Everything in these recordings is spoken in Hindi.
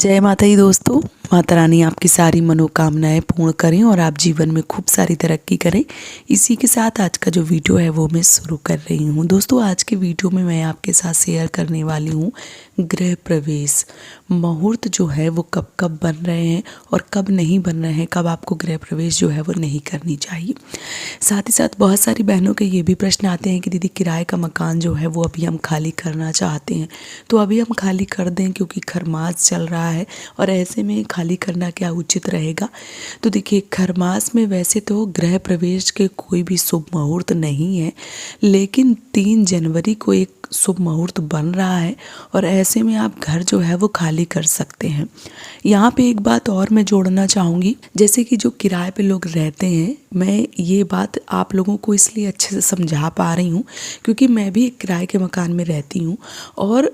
जय माता दी दोस्तों। माता रानी आपकी सारी मनोकामनाएं पूर्ण करें और आप जीवन में खूब सारी तरक्की करें। इसी के साथ आज का जो वीडियो है वो मैं शुरू कर रही हूँ। दोस्तों आज के वीडियो में मैं आपके साथ शेयर करने वाली हूँ गृह प्रवेश मुहूर्त जो है वो कब कब बन रहे हैं और कब नहीं बन रहे हैं, कब आपको गृह प्रवेश जो है वो नहीं करनी चाहिए। साथ ही साथ बहुत सारी बहनों के ये भी प्रश्न आते हैं कि दीदी किराए का मकान जो है वो अभी हम खाली करना चाहते हैं, तो अभी हम खाली कर दें क्योंकि खरमास चल रहा है और ऐसे में खाली करना क्या उचित रहेगा। तो देखिए खरमास में वैसे तो गृह प्रवेश के कोई भी शुभ मुहूर्त नहीं है, लेकिन 3 जनवरी को एक शुभ मुहूर्त बन रहा है और ऐसे में आप घर जो है वो खाली कर सकते हैं। यहाँ पे एक बात और मैं जोड़ना चाहूँगी, जैसे कि जो किराए पे लोग रहते हैं, मैं ये बात आप लोगों को इसलिए अच्छे से समझा पा रही हूँ क्योंकि मैं भी एक किराए के मकान में रहती हूँ। और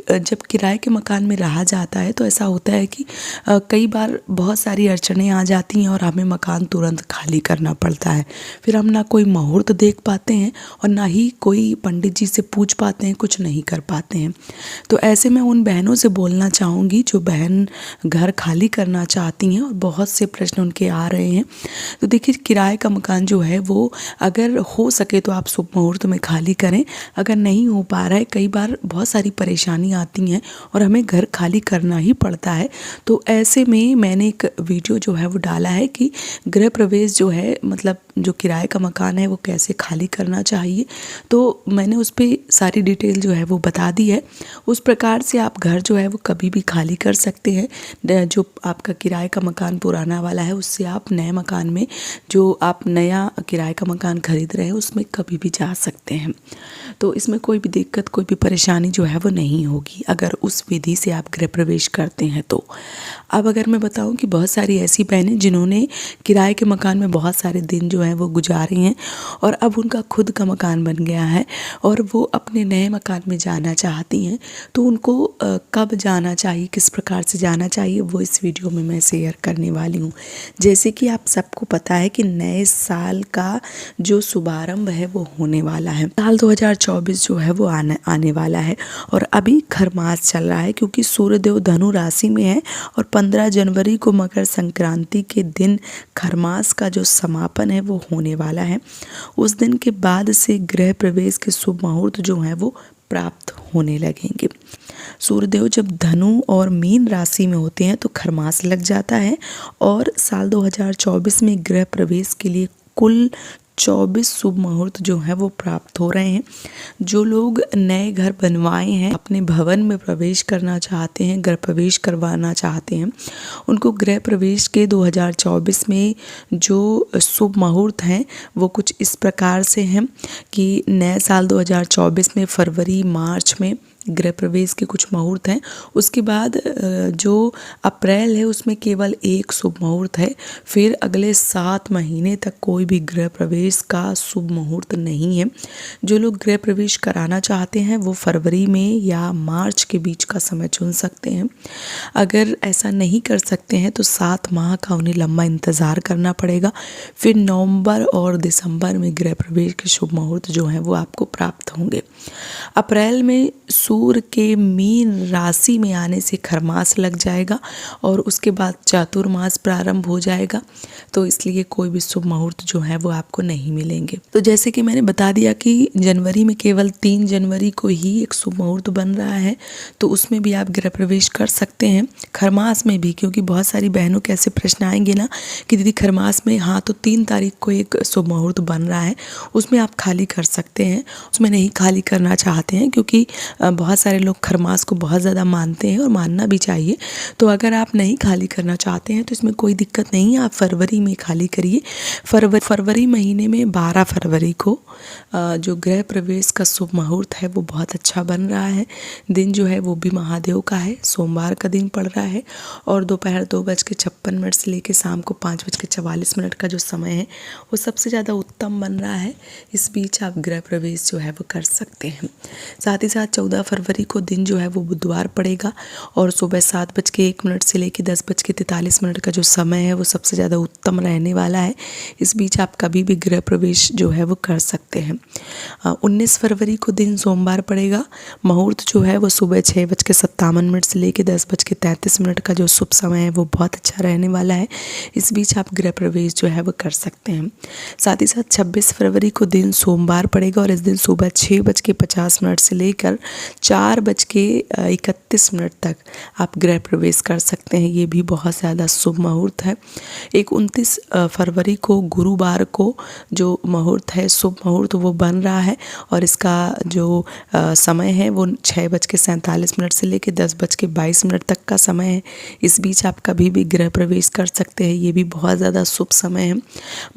जब किराए के मकान में रहा जाता है तो ऐसा होता है कि कई बार बहुत सारी अड़चनें आ जाती हैं और हमें मकान तुरंत खाली करना पड़ता है। फिर हम ना कोई मुहूर्त देख पाते हैं और ना ही कोई पंडित जी से पूछ पाते हैं, कुछ नहीं कर पाते हैं। तो ऐसे में उन बहनों से बोलना चाहूँगी जो बहन घर खाली करना चाहती हैं और बहुत से प्रश्न उनके आ रहे हैं। तो देखिए किराए का मकान जो है वो अगर हो सके तो आप शुभ मुहूर्त में खाली करें। अगर नहीं हो पा रहा है, कई बार बहुत सारी परेशानी आती हैं और हमें घर खाली करना ही पड़ता है, तो ऐसे में मैंने एक वीडियो जो है वो डाला है कि गृह प्रवेश जो है मतलब जो किराए का मकान है वो कैसे खाली करना चाहिए। तो मैंने उस पर सारी डिटेल जो है वो बता दी है। उस प्रकार से आप घर जो है वो कभी भी खाली कर सकते हैं। जो आपका किराए का मकान पुराना वाला है उससे आप नए मकान में, जो आप नया किराए का मकान खरीद रहे हैं उसमें कभी भी जा सकते हैं। तो इसमें कोई भी दिक्कत, कोई भी परेशानी जो है वो नहीं होगी अगर उस विधि से आप गृह प्रवेश करते हैं तो। अब अगर मैं बताऊं कि बहुत सारी ऐसी बहनें जिन्होंने किराए के मकान में बहुत सारे दिन जो हैं वो गुजारे हैं और अब उनका खुद का मकान बन गया है और वो अपने नए मकान में जाना चाहती हैं, तो उनको कब जाना चाहिए, किस प्रकार से जाना चाहिए, वो इस वीडियो में मैं शेयर करने वाली हूँ। जैसे कि आप सबको पता है कि नए साल का जो शुभारंभ है वो होने वाला है। साल 2024 जो है वो आने वाला है और अभी खरमास चल रहा है क्योंकि सूर्यदेव धनु राशि में है और 15 जनवरी को मकर संक्रांति के दिन खरमास का जो समापन है वो होने वाला है। उस दिन के बाद से गृह प्रवेश के शुभ मुहूर्त जो हैं वो प्राप्त होने लगेंगे। सूर्यदेव जब धनु और मीन राशि में होते हैं तो खरमास लग जाता है और साल 2024 में गृह प्रवेश के लिए कुल 24 शुभ मुहूर्त जो है वो प्राप्त हो रहे हैं। जो लोग नए घर बनवाए हैं, अपने भवन में प्रवेश करना चाहते हैं, गृह प्रवेश करवाना चाहते हैं, उनको गृह प्रवेश के 2024 में जो शुभ मुहूर्त हैं वो कुछ इस प्रकार से हैं कि नए साल 2024 में फरवरी मार्च में गृह प्रवेश के कुछ मुहूर्त हैं। उसके बाद जो अप्रैल है उसमें केवल एक शुभ मुहूर्त है। फिर अगले 7 महीने तक कोई भी गृह प्रवेश का शुभ मुहूर्त नहीं है। जो लोग गृह प्रवेश कराना चाहते हैं वो फरवरी में या मार्च के बीच का समय चुन सकते हैं। अगर ऐसा नहीं कर सकते हैं तो 7 माह का उन्हें लंबा इंतज़ार करना पड़ेगा। फिर नवंबर और दिसंबर में गृह प्रवेश के शुभ मुहूर्त जो हैं वो आपको प्राप्त होंगे। अप्रैल में सूर्य के मीन राशि में आने से खरमास लग जाएगा और उसके बाद चातुर्मास प्रारंभ हो जाएगा, तो इसलिए कोई भी शुभ मुहूर्त जो है वो आपको नहीं मिलेंगे। तो जैसे कि मैंने बता दिया कि जनवरी में केवल 3 जनवरी को ही एक शुभ मुहूर्त बन रहा है, तो उसमें भी आप गृह प्रवेश कर सकते हैं। खरमास में भी, क्योंकि बहुत सारी बहनों के ऐसे प्रश्न आएंगे ना कि दीदी खरमास में, हाँ तो 3 तारीख को एक शुभ मुहूर्त बन रहा है, उसमें आप खाली कर सकते हैं। उसमें नहीं खाली करना चाहते हैं क्योंकि बहुत सारे लोग खरमास को बहुत ज़्यादा मानते हैं और मानना भी चाहिए। तो अगर आप नहीं खाली करना चाहते हैं तो इसमें कोई दिक्कत नहीं है, आप फरवरी में खाली करिए। फरवरी महीने में 12 फरवरी को जो गृह प्रवेश का शुभ मुहूर्त है वो बहुत अच्छा बन रहा है। दिन जो है वो भी महादेव का है, सोमवार का दिन पड़ रहा है और दोपहर 2:56 से लेकर शाम को 5:44 का जो समय है वो सबसे ज़्यादा उत्तम बन रहा है। इस बीच आप गृह प्रवेश जो है वो कर सकते हैं। साथ ही साथ 14 फरवरी को दिन जो है वो बुधवार पड़ेगा और सुबह 7:01 से लेकर 10:43 का जो समय है वो सबसे ज़्यादा उत्तम रहने वाला है। इस बीच आप कभी भी गृह प्रवेश जो है वो कर सकते हैं। 19 फरवरी को दिन सोमवार पड़ेगा। मुहूर्त जो है वो सुबह 6:57 से लेकर 10:33 का जो शुभ समय है वो बहुत अच्छा रहने वाला है। इस बीच आप गृह प्रवेश जो है वो कर सकते हैं। साथ ही साथ 26 फरवरी को दिन सोमवार पड़ेगा और इस दिन सुबह 6:50 से लेकर 4:31 तक आप गृह प्रवेश कर सकते हैं। ये भी बहुत ज़्यादा शुभ मुहूर्त है। 29 फरवरी को गुरुवार को जो मुहूर्त है, शुभ मुहूर्त, वो बन रहा है और इसका जो समय है वो 6:47 से लेकर 10:22 तक का समय है। इस बीच आप कभी भी गृह प्रवेश कर सकते हैं। ये भी बहुत ज़्यादा शुभ समय है।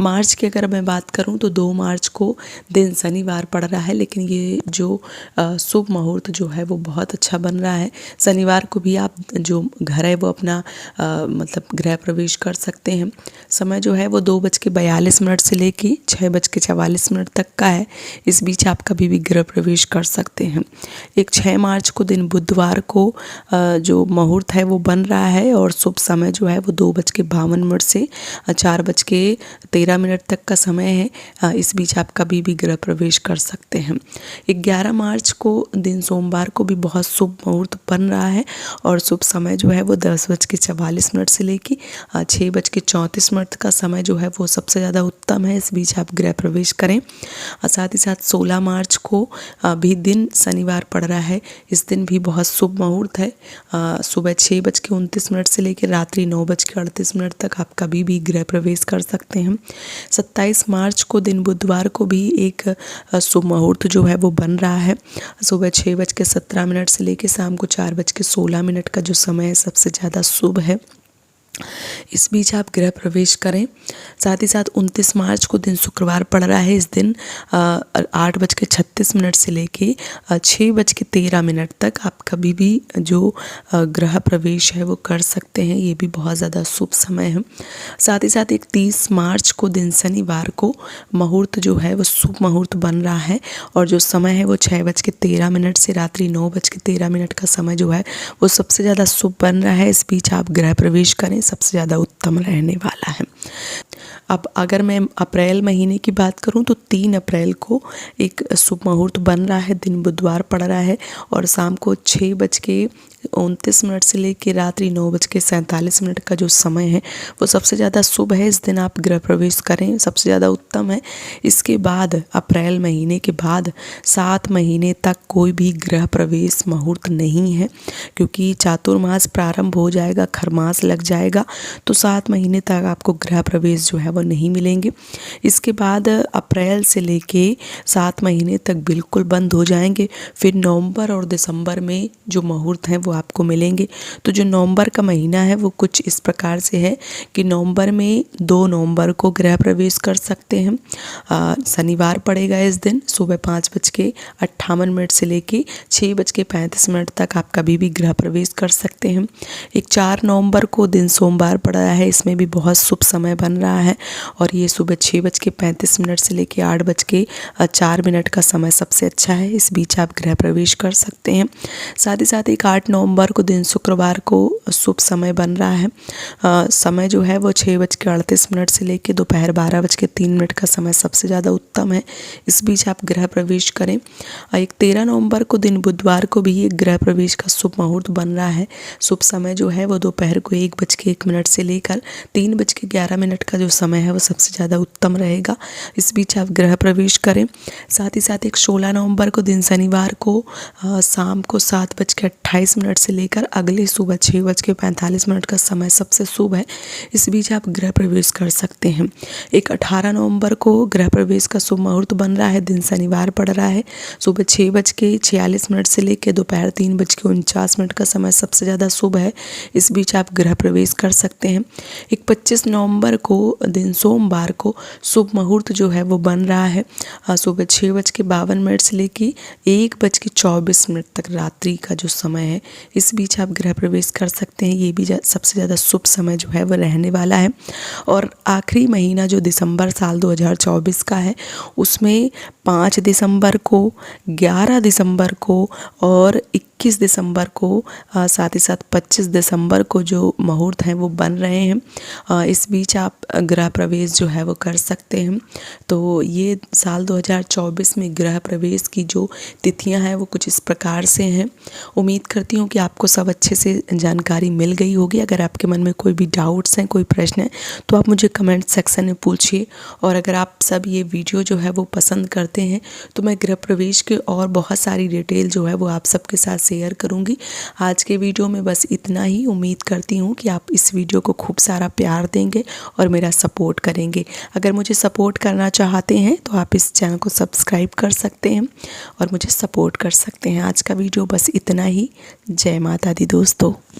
मार्च की अगर मैं बात करूं तो 2 मार्च को दिन शनिवार पड़ रहा है, लेकिन ये जो शुभ मुहूर्त जो है वो बहुत अच्छा बन रहा है। शनिवार को भी आप जो घर है वो अपना मतलब गृह प्रवेश कर सकते हैं। समय जो है वो 2:42 से लेकर 6:44 तक का है। इस बीच आप कभी भी गृह प्रवेश कर सकते हैं। एक 6 मार्च को दिन बुधवार को जो मुहूर्त है वो बन रहा है और शुभ समय जो है वो 2:52 से 4:13 तक का समय है। इस बीच आप कभी भी गृह प्रवेश कर सकते हैं। 11 मार्च को दिन सोमवार को भी बहुत शुभ मुहूर्त बन रहा है और शुभ समय जो है वो 10:44 से लेकर 6:34 का समय जो है वो सबसे ज़्यादा उत्तम है। इस बीच आप गृह प्रवेश करें। साथ ही साथ 16 मार्च को भी दिन शनिवार पड़ रहा है। इस दिन भी बहुत शुभ मुहूर्त है। सुबह 6:29 से लेकर रात्रि 9:38 तक आप कभी भी गृह प्रवेश कर सकते हैं। 27 मार्च को दिन बुधवार को भी एक शुभ मुहूर्त जो है वो बन रहा है। सुबह 6:17 से लेकर शाम को 4:16 का जो समय है सबसे ज़्यादा शुभ है। इस बीच आप गृह प्रवेश करें। साथ ही साथ 29 मार्च को दिन शुक्रवार पड़ रहा है। इस दिन 8:36 से लेके 6:13 तक आप कभी भी जो गृह प्रवेश है वो कर सकते हैं। ये भी बहुत ज़्यादा शुभ समय है। साथ ही साथ 31 मार्च को दिन शनिवार को मुहूर्त जो है वो शुभ मुहूर्त बन रहा है और जो समय है वो 6:13 से रात्रि 9:13 का समय जो है वो सबसे ज़्यादा शुभ बन रहा है। इस बीच आप गृह प्रवेश करें, सबसे ज़्यादा उत्तम रहने वाला है। अब अगर मैं अप्रैल महीने की बात करूं तो 3 अप्रैल को एक शुभ मुहूर्त बन रहा है। दिन बुधवार पड़ रहा है और शाम को 6:29 से लेकर रात्रि 9:47 का जो समय है वो सबसे ज़्यादा शुभ है। इस दिन आप गृह प्रवेश करें, सबसे ज़्यादा उत्तम है। इसके बाद अप्रैल महीने के बाद 7 महीने तक कोई भी गृह प्रवेश मुहूर्त नहीं है, क्योंकि चातुर्मास प्रारंभ हो जाएगा, खरमास लग जाएगा, तो 7 महीने तक आपको गृह प्रवेश जो है वो नहीं मिलेंगे। इसके बाद अप्रैल से लेके 7 महीने तक बिल्कुल बंद हो जाएंगे। फिर नवंबर और दिसंबर में जो मुहूर्त हैं वो आपको मिलेंगे। तो जो नवंबर का महीना है वो कुछ इस प्रकार से है कि नवंबर में 2 नवंबर को गृह प्रवेश कर सकते हैं। शनिवार पड़ेगा इस दिन सुबह 5:58 से लेके 6:35 तक आप कभी भी गृह प्रवेश कर सकते हैं। एक 4 नवंबर को दिन सोमवार पड़ रहा है। इसमें भी बहुत शुभ समय बन रहा है और ये सुबह 6:35 से लेकर 8:04 का समय सबसे अच्छा है। इस बीच आप गृह प्रवेश कर सकते हैं। साथ ही साथ एक 8 नवंबर को दिन शुक्रवार को शुभ समय बन रहा है। समय जो है वो 6:38 से लेकर दोपहर 12:03 का समय सबसे ज़्यादा उत्तम है। इस बीच आप गृह प्रवेश करें। एक 13 नवंबर को दिन बुधवार को भी एक गृह प्रवेश का शुभ मुहूर्त बन रहा है। शुभ समय जो है वो दोपहर को 1:01 से लेकर 3:11 का जो समय है वो सबसे ज़्यादा उत्तम रहेगा। इस बीच आप गृह प्रवेश करें। साथ ही साथ एक 16 नवंबर को दिन शनिवार को शाम को 7:28 से लेकर अगले सुबह 6:45 का समय सबसे शुभ है। इस बीच आप गृह प्रवेश कर सकते हैं। एक 18 नवंबर को गृह प्रवेश का शुभ मुहूर्त बन रहा है। दिन शनिवार पड़ रहा है। सुबह 6:46 से लेकर दोपहर 3:49 का समय सबसे ज़्यादा शुभ है। इस बीच आप गृह प्रवेश कर सकते हैं। एक 25 नवंबर को दिन सोमवार को शुभ मुहूर्त जो है वो बन रहा है। सुबह 6:52 से लेकर 1:24 तक रात्रि का जो समय है इस बीच आप गृह प्रवेश कर सकते हैं। ये भी सबसे ज़्यादा शुभ समय जो है वो रहने वाला है। और आखिरी महीना जो दिसंबर साल 2024 का है, उसमें 5 दिसंबर को, 11 दिसंबर को और 21 दिसंबर को, साथ ही साथ 25 दिसंबर को जो मुहूर्त हैं वो बन रहे हैं। इस बीच आप गृह प्रवेश जो है वो कर सकते हैं। तो ये साल 2024 में गृह प्रवेश की जो तिथियां हैं वो कुछ इस प्रकार से हैं। उम्मीद करती हूँ कि आपको सब अच्छे से जानकारी मिल गई होगी। अगर आपके मन में कोई भी डाउट्स हैं, कोई प्रश्न है, तो आप मुझे कमेंट सेक्शन में पूछिए। और अगर आप सब ये वीडियो जो है वो पसंद करते हैं तो मैं गृह प्रवेश के और बहुत सारी डिटेल जो है वो आप सबके साथ शेयर करूँगी। आज के वीडियो में बस इतना ही। उम्मीद करती हूँ कि आप इस वीडियो को खूब सारा प्यार देंगे और मेरा सपोर्ट करेंगे। अगर मुझे सपोर्ट करना चाहते हैं तो आप इस चैनल को सब्सक्राइब कर सकते हैं और मुझे सपोर्ट कर सकते हैं। आज का वीडियो बस इतना ही। जय माता दी दोस्तों।